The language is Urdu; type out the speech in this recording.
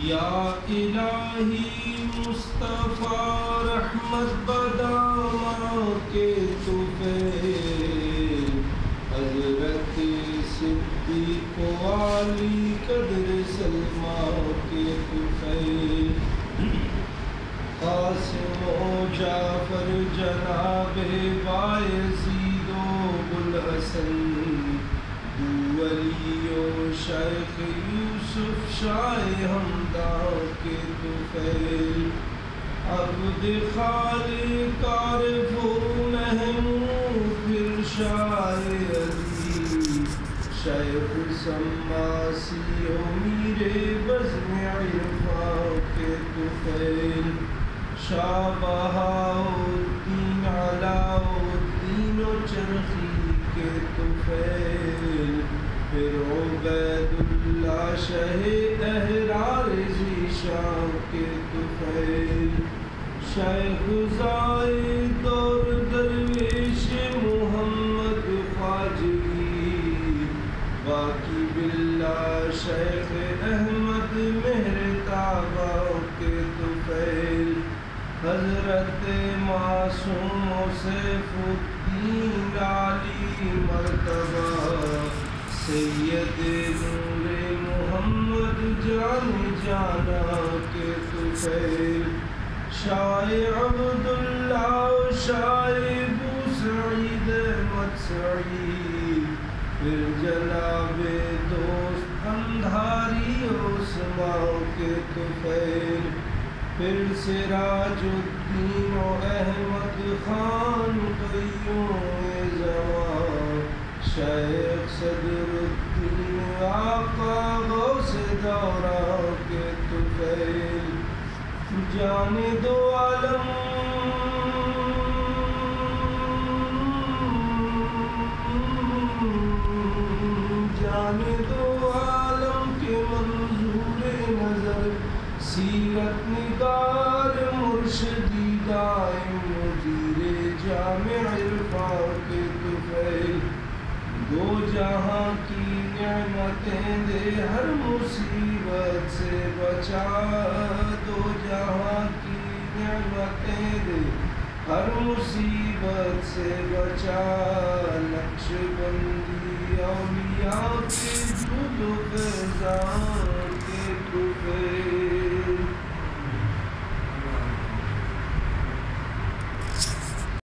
یا الہی مصطفیٰ رحمت بدامہ کے طفیل، حضرت صدیق و علی قدر سلمہ کے طفیل، قاسم و جعفر جناب بایزید و بوالحسن، ولی و شیخ یوسف شاہ ہمدان کے طفیل، عبد خالق عارف و محمود پھر شاہ علی، شیخ سماسی و میر بزم عرفان کے طفیل، شاہ بہاؤالدین علاؤالدین و چرخی کے طفیل، پھر عبید اللہ شہ احرار ذیشان کے طفیل، شیخ زاہد اور درویش محمد خواجگی، باقی باللہ شیخ احمد مہرتابہ کے طفیل، حضرت معصوم و سیف الدین علی مرتبہ، سید نور محمد جان جانا کے طفیل، شاہ عبداللہ شاہ بوسعید احمد سعید، پھر جناب دوست اندھاری عثمان کے طفیل، پھر سراج الدین و احمد خان قیوم زمان، شیخ صدر الدین آقا غوث دوران کے طفیل، جان دو عالم جان دو عالم کے منظور نظر، سیرت نگار مرشدی دائم مدیر جامع عرفان کے طفیل، دو جہاں کی نعمتیں دے ہر مصیبت سے بچا، دو جہاں کی نعمتیں دے ہر مصیبت سے بچا، نقش بندی اولیاء کے جود و فیضان کے طفیل۔